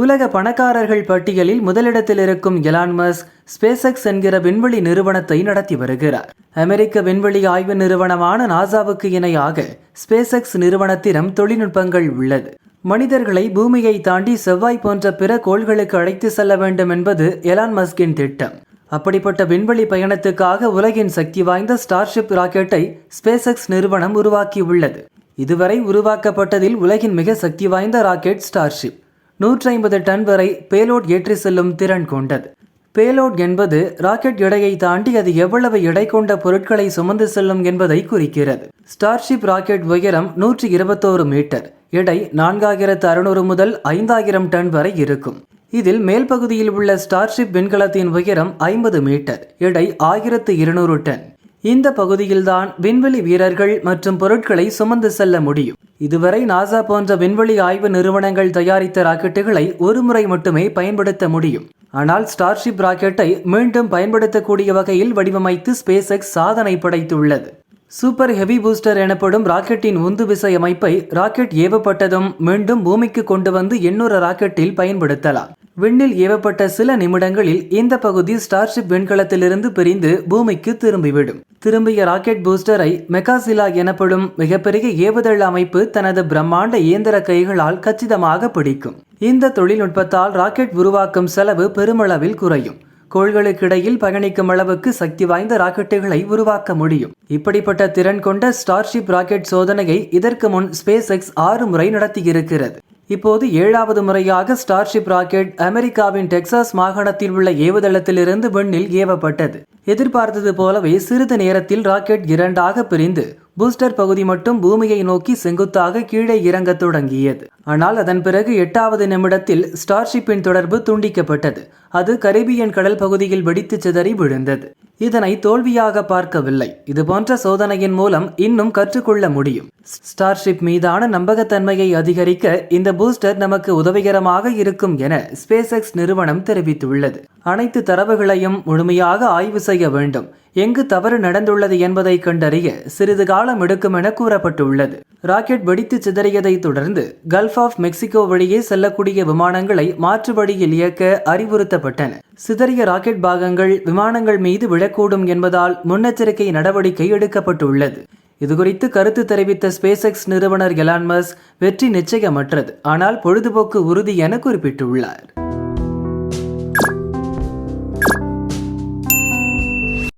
உலக பணக்காரர்கள் பட்டியலில் முதலிடத்தில் இருக்கும் எலான் மஸ்க் ஸ்பேஸ்எக்ஸ் என்கிற விண்வெளி நிறுவனத்தை நடத்தி வருகிறார். அமெரிக்க விண்வெளி ஆய்வு நிறுவனமான நாசாவுக்கு இணையாக ஸ்பேஸ்எக்ஸ் நிறுவனத்திடம் தொழில்நுட்பங்கள் உள்ளது. மனிதர்களை பூமியை தாண்டி செவ்வாய் போன்ற பிற கோள்களுக்கு அழைத்து செல்ல வேண்டும் என்பது எலான் மஸ்கின் திட்டம். அப்படிப்பட்ட விண்வெளி பயணத்துக்காக உலகின் சக்தி வாய்ந்த ஸ்டார்ஷிப் ராக்கெட்டை ஸ்பேஸ்எக்ஸ் நிறுவனம் உருவாக்கியுள்ளது. இதுவரை உருவாக்கப்பட்டதில் உலகின் மிக சக்தி வாய்ந்த ராக்கெட் ஸ்டார்ஷிப் 150 டன் வரை பேலோட் ஏற்றி செல்லும் திறன் கொண்டது. பேலோட் என்பது ராக்கெட் எடையை தாண்டி அது எவ்வளவு எடை கொண்ட பொருட்களை சுமந்து செல்லும் என்பதை குறிக்கிறது. ஸ்டார்ஷிப் ராக்கெட் உயரம் 121 மீட்டர், எடை 4600 முதல் 5000 டன் வரை இருக்கும். இதில் மேல் பகுதியில் உள்ள ஸ்டார்ஷிப் விண்கலத்தின் உயரம் 50 மீட்டர், எடை 1200 டன். இந்த பகுதியில்தான் விண்வெளி வீரர்கள் மற்றும் பொருட்களை சுமந்து செல்ல முடியும். இதுவரை நாசா போன்ற விண்வெளி ஆய்வு நிறுவனங்கள் தயாரித்த ராக்கெட்டுகளை ஒரு முறை மட்டுமே பயன்படுத்த முடியும். ஆனால் ஸ்டார்ஷிப் ராக்கெட்டை மீண்டும் பயன்படுத்தக்கூடிய வகையில் வடிவமைத்து ஸ்பேஸ்எக்ஸ் சாதனை படைத்துள்ளது. சூப்பர் ஹெவி பூஸ்டர் எனப்படும் ராக்கெட்டின் உந்து விசை அமைப்பை ராக்கெட் ஏவப்பட்டதும் மீண்டும் பூமிக்கு கொண்டு வந்து இன்னொரு ராக்கெட்டில் பயன்படுத்தலாம். விண்ணில் ஏவப்பட்ட சில நிமிடங்களில் இந்த பகுதி ஸ்டார்ஷிப் விண்கலத்திலிருந்து பிரிந்து பூமிக்கு திரும்பிவிடும். திரும்பிய ராக்கெட் பூஸ்டரை மெகாசிலா எனப்படும் மிகப்பெரிய ஏவுதள அமைப்பு தனது பிரம்மாண்ட இயந்திர கைகளால் கச்சிதமாக பிடிக்கும். இந்த தொழில்நுட்பத்தால் ராக்கெட் உருவாக்கும் செலவு பெருமளவில் குறையும். கோள்களுக்கிடையில் பயணிக்கும் அளவுக்கு சக்தி வாய்ந்த ராக்கெட்டுகளை உருவாக்க முடியும். இப்படிப்பட்ட திறன் கொண்ட ஸ்டார்ஷிப் ராக்கெட் சோதனையை இதற்கு முன் ஸ்பேஸ்எக்ஸ் 6 முறை நடத்தியிருக்கிறது. இப்போது 7வது முறையாக ஸ்டார்ஷிப் ராக்கெட் அமெரிக்காவின் டெக்சாஸ் மாகாணத்தில் உள்ள ஏவுதளத்திலிருந்து விண்ணில் ஏவப்பட்டது. எதிர்பார்த்தது போலவே சிறிது நேரத்தில் ராக்கெட் 2ஆக பிரிந்து பூஸ்டர் பகுதி மட்டும் பூமியை நோக்கி செங்குத்தாக கீழே இறங்க தொடங்கியது. ஆனால் அதன் பிறகு 8வது நிமிடத்தில் ஸ்டார்ஷிப்பின் தொடர்பு துண்டிக்கப்பட்டது. அது கரீபியன் கடல் பகுதியில் வெடித்து சிதறி விழுந்தது. இதனை தோல்வியாக பார்க்கவில்லை. இதுபோன்ற சோதனையின் மூலம் இன்னும் கற்றுக்கொள்ள முடியும். ஸ்டார்ஷிப் மீதான நம்பகத்தன்மையை அதிகரிக்க இந்த பூஸ்டர் நமக்கு உதவிகரமாக இருக்கும் என ஸ்பேஸ்எக்ஸ் நிறுவனம் தெரிவித்துள்ளது. அனைத்து தரவுகளையும் முழுமையாக ஆய்வு செய்ய வேண்டும். எங்கு தவறு நடந்துள்ளது என்பதை கண்டறிய சிறிது காலம் எடுக்கும் என கூறப்பட்டுள்ளது. ராக்கெட் வெடித்து சிதறியதை தொடர்ந்து கல்ஃப் ஆஃப் மெக்சிகோ வழியே செல்லக்கூடிய விமானங்களை மாற்று வழியில் இயக்க அறிவுறுத்தப்பட்டன. சிதறிய ராக்கெட் பாகங்கள் விமானங்கள் மீது விழக்கூடும் என்பதால் முன்னெச்சரிக்கை நடவடிக்கை எடுக்கப்பட்டுள்ளது. இதுகுறித்து கருத்து தெரிவித்த ஸ்பேஸ்எக்ஸ் நிறுவனர் எலான் மஸ்க் வெற்றி நிச்சயமற்றது, ஆனால் பொழுதுபோக்கு உறுதி என குறிப்பிட்டுள்ளார்.